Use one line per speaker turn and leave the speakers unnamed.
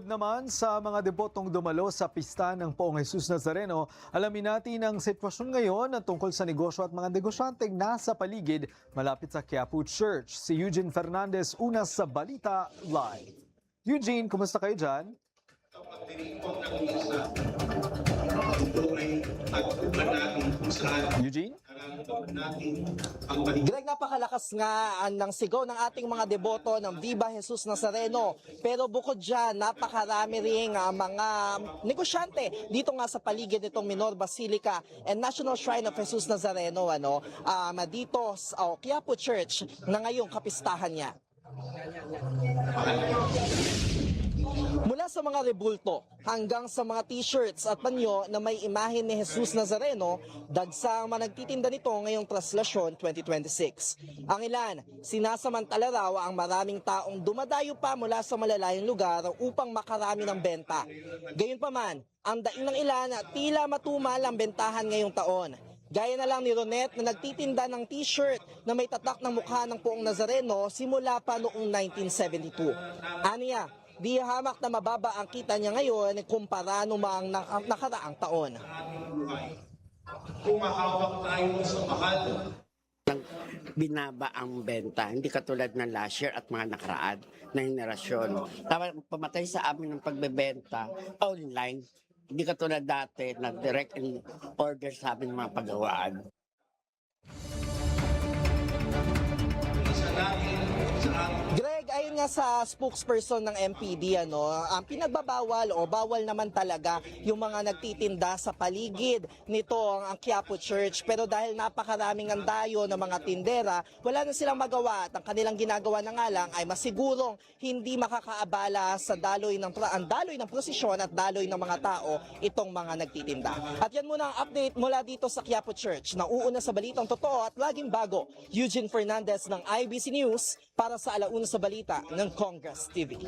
Bukod naman sa mga debotong dumalo sa pista ng Poong Jesus Nazareno, alamin natin ang sitwasyon ngayon tungkol sa negosyo at mga negosyanteng nasa paligid malapit sa Quiapo Church. Si Eugene Fernandez, una sa Balita Live. Eugene, kumusta kayo dyan? Eugene?
Greg, napakalakas nga ng sigaw ng ating mga deboto ng Viva Jesus Nazareno. Pero bukod dyan, napakarami ring mga negosyante dito nga sa paligid nitong Minor Basilica and National Shrine of Jesus Nazareno, dito sa Quiapo Church na ngayong kapistahan niya. Mula sa mga rebulto hanggang sa mga t-shirts at panyo na may imahe ni Jesus Nazareno, dagsang managtitinda nito ngayong Traslasyon 2026. Ang ilan, sinasamantala raw ang maraming taong dumadayo pa mula sa malalayong lugar upang makarami ng benta. Gayunpaman, ang daing ng ilan tila matumal ang bentahan ngayong taon. Gaya na lang ni Ronette na nagtitinda ng t-shirt na may tatak ng mukha ng Poong Nazareno simula pa noong 1972. Aniya, di hamak na mababa ang kita niya ngayon kumpara noong mga nakaraang taon.
Kumahawak tayo sa mahal.
Binaba ang benta, hindi katulad ng last year at mga nakaraan na henerasyon. Pamatay sa amin ng pagbebenta online, hindi katulad dati na direct in order sa amin mga paggawaan.
Greg, ayon nga sa spokesperson ng MPD, ang pinagbabawal o bawal naman talaga yung mga nagtitinda sa paligid nito ang Quiapo Church. Pero dahil napakaraming andayo ng mga tindera, wala na silang magawa at ang kanilang ginagawa na nga lang ay masigurong hindi makakaabala sa daloy ng prosesyon at daloy ng mga tao itong mga nagtitinda. At yan muna ang update mula dito sa Quiapo Church. Nauuna sa balitang totoo at laging bago, Eugene Fernandez ng IBC News para sa Alauna sa Balita ng Congress TV.